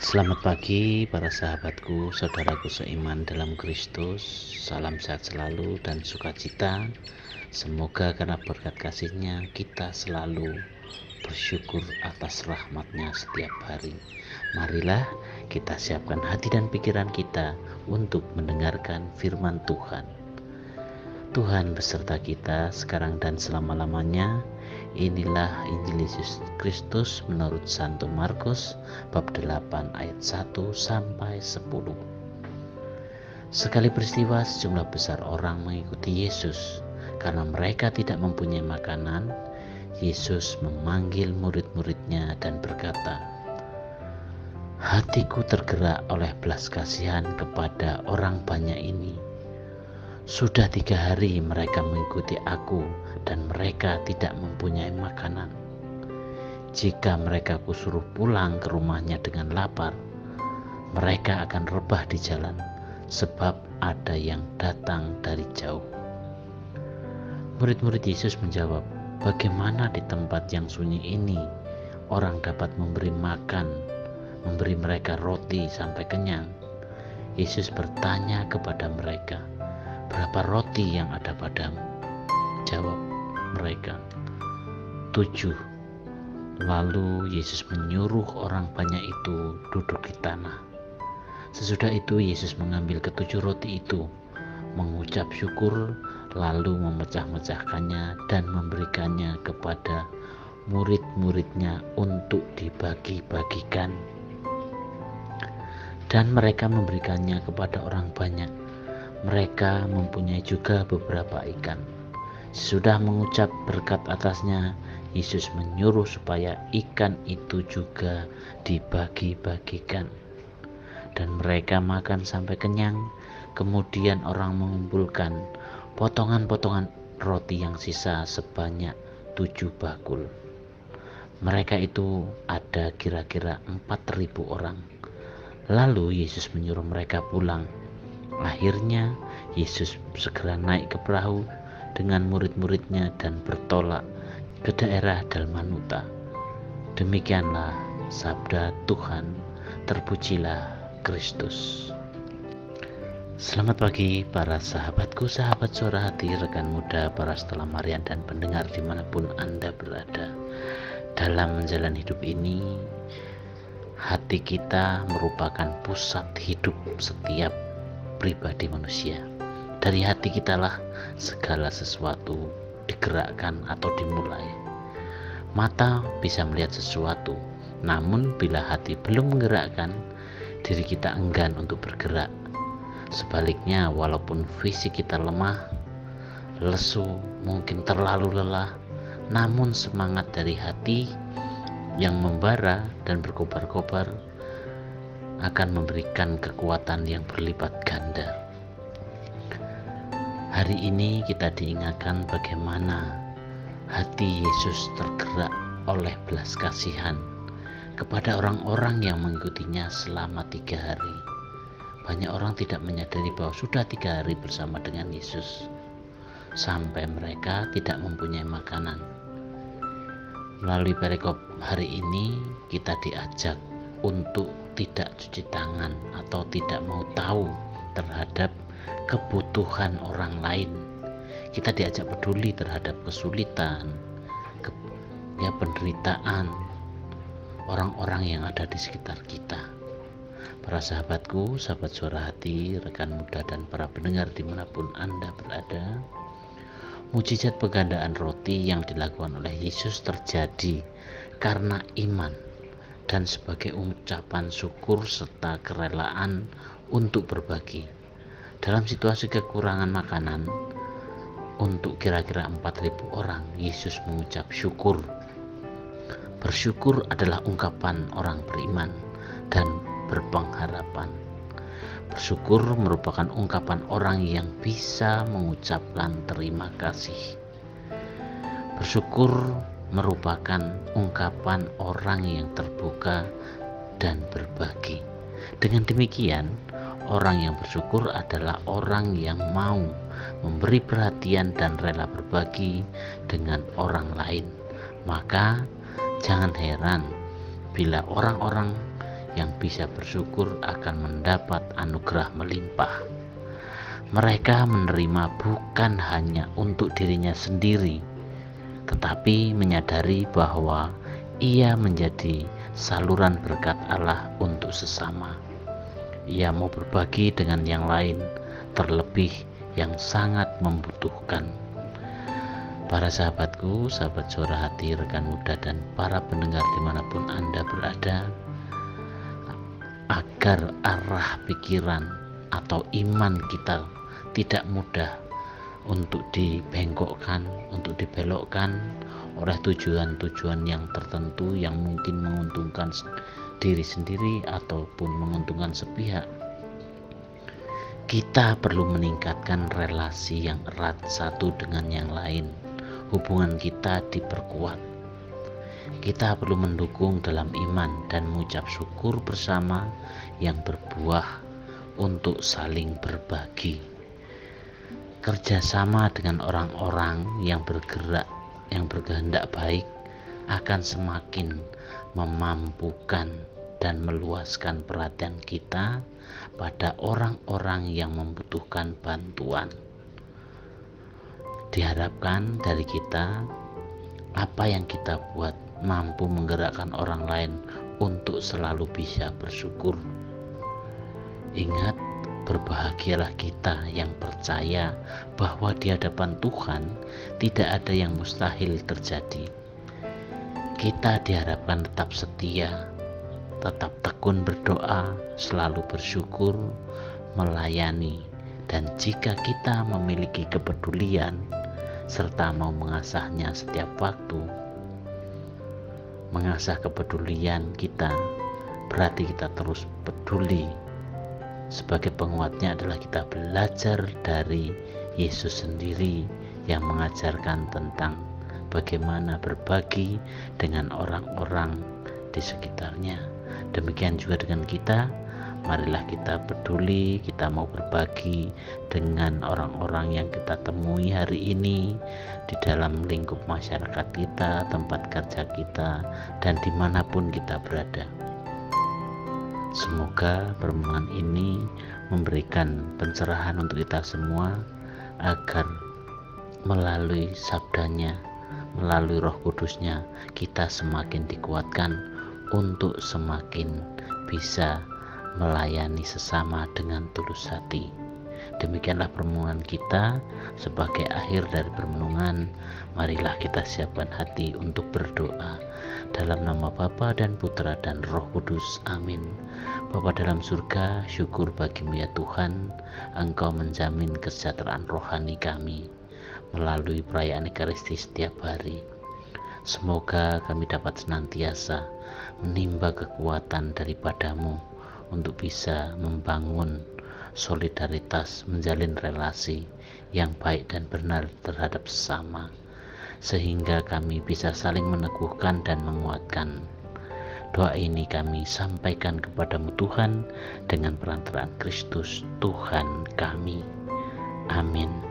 Selamat pagi para sahabatku, saudaraku seiman dalam Kristus. Salam sehat selalu dan sukacita. Semoga karena berkat kasih-Nya kita selalu bersyukur atas rahmat-Nya setiap hari. Marilah kita siapkan hati dan pikiran kita untuk mendengarkan firman Tuhan. Tuhan beserta kita sekarang dan selama-lamanya. Inilah Injil Yesus Kristus menurut Santo Markus bab 8 ayat 1 sampai 10. Sekali peristiwa sejumlah besar orang mengikuti Yesus. Karena mereka tidak mempunyai makanan, Yesus memanggil murid-muridnya dan berkata, "Hatiku tergerak oleh belas kasihan kepada orang banyak ini. Sudah 3 hari mereka mengikuti aku dan mereka tidak mempunyai makanan. Jika mereka kusuruh pulang ke rumahnya dengan lapar, mereka akan rebah di jalan, sebab ada yang datang dari jauh." Murid-murid Yesus menjawab, "Bagaimana di tempat yang sunyi ini orang dapat memberi mereka roti sampai kenyang?" Yesus bertanya kepada mereka, "Berapa roti yang ada padamu?" Jawab mereka, 7. Lalu Yesus menyuruh orang banyak itu duduk di tanah. Sesudah itu Yesus mengambil ke-7 roti itu, mengucap syukur, lalu memecah-mecahkannya dan memberikannya kepada murid-muridnya untuk dibagi-bagikan. Dan mereka memberikannya kepada orang banyak. Mereka mempunyai juga beberapa ikan. Sesudah mengucap berkat atasnya, Yesus menyuruh supaya ikan itu juga dibagi-bagikan. Dan mereka makan sampai kenyang. Kemudian orang mengumpulkan potongan-potongan roti yang sisa sebanyak 7 bakul. Mereka itu ada kira-kira 4.000 orang. Lalu Yesus menyuruh mereka pulang. Akhirnya Yesus segera naik ke perahu dengan murid-muridnya dan bertolak ke daerah Dalmanuta. Demikianlah sabda Tuhan. Terpujilah Kristus. Selamat pagi para sahabatku, sahabat suara hati, rekan muda, para setelah-marian dan pendengar dimanapun Anda berada. Dalam menjalani hidup ini, hati kita merupakan pusat hidup setiap pribadi manusia. Dari hati kitalah segala sesuatu digerakkan atau dimulai. Mata bisa melihat sesuatu, namun bila hati belum menggerakkan, diri kita enggan untuk bergerak. Sebaliknya, walaupun fisik kita lemah, lesu, mungkin terlalu lelah, namun semangat dari hati yang membara dan berkobar-kobar akan memberikan kekuatan yang berlipat ganda. Hari ini kita diingatkan bagaimana hati Yesus tergerak oleh belas kasihan kepada orang-orang yang mengikutinya selama 3 hari. Banyak orang tidak menyadari bahwa sudah 3 hari bersama dengan Yesus sampai mereka tidak mempunyai makanan. Melalui perikop hari ini kita diajak untuk tidak cuci tangan atau tidak mau tahu terhadap kebutuhan orang lain. Kita diajak peduli terhadap kesulitan, penderitaan orang-orang yang ada di sekitar kita. Para sahabatku, sahabat suara hati, rekan muda dan para pendengar dimanapun Anda berada, mujizat penggandaan roti yang dilakukan oleh Yesus terjadi karena iman dan sebagai ucapan syukur serta kerelaan untuk berbagi. Dalam situasi kekurangan makanan untuk kira-kira 4.000 orang, Yesus mengucap syukur. Bersyukur adalah ungkapan orang beriman dan berpengharapan. Bersyukur merupakan ungkapan orang yang bisa mengucapkan terima kasih. Bersyukur merupakan ungkapan orang yang terbuka dan berbagi. Dengan demikian, orang yang bersyukur adalah orang yang mau memberi perhatian dan rela berbagi dengan orang lain. Maka jangan heran bila orang-orang yang bisa bersyukur akan mendapat anugerah melimpah. Mereka menerima bukan hanya untuk dirinya sendiri, tetapi menyadari bahwa ia menjadi saluran berkat Allah untuk sesama. Ia mau berbagi dengan yang lain, terlebih yang sangat membutuhkan. Para sahabatku, sahabat Suara Hati, rekan muda, dan para pendengar dimanapun Anda berada, agar arah pikiran atau iman kita tidak mudah untuk dibengkokkan, untuk dibelokkan oleh tujuan-tujuan yang tertentu yang mungkin menguntungkan diri sendiri ataupun menguntungkan sepihak. Kita perlu meningkatkan relasi yang erat satu dengan yang lain. Hubungan kita diperkuat. Kita perlu mendukung dalam iman dan mengucap syukur bersama yang berbuah untuk saling berbagi. Kerjasama dengan orang-orang yang bergerak, yang berkehendak baik akan semakin memampukan dan meluaskan perhatian kita pada orang-orang yang membutuhkan bantuan. Diharapkan dari kita, apa yang kita buat mampu menggerakkan orang lain untuk selalu bisa bersyukur. Ingat, berbahagialah kita yang percaya bahwa di hadapan Tuhan tidak ada yang mustahil terjadi. Kita diharapkan tetap setia, tetap tekun berdoa, selalu bersyukur, melayani, dan jika kita memiliki kepedulian serta mau mengasahnya setiap waktu, mengasah kepedulian kita berarti kita terus peduli. Sebagai penguatnya adalah kita belajar dari Yesus sendiri yang mengajarkan tentang bagaimana berbagi dengan orang-orang di sekitarnya. Demikian juga dengan kita, marilah kita peduli, kita mau berbagi dengan orang-orang yang kita temui hari ini di dalam lingkup masyarakat kita, tempat kerja kita, dan dimanapun kita berada. Semoga permohonan ini memberikan pencerahan untuk kita semua agar melalui sabdanya, melalui Roh Kudusnya, kita semakin dikuatkan untuk semakin bisa melayani sesama dengan tulus hati. Demikianlah permohonan kita. Sebagai akhir dari permenungan, marilah kita siapkan hati untuk berdoa. Dalam nama Bapa dan Putra dan Roh Kudus, amin. Bapa dalam surga, syukur bagimu ya Tuhan, Engkau menjamin kesejahteraan rohani kami melalui perayaan Ekaristi setiap hari. Semoga kami dapat senantiasa menimba kekuatan daripadamu untuk bisa membangun solidaritas, menjalin relasi yang baik dan benar terhadap sesama, sehingga kami bisa saling meneguhkan dan menguatkan. Doa ini kami sampaikan kepadamu Tuhan dengan perantaraan Kristus Tuhan kami. Amin.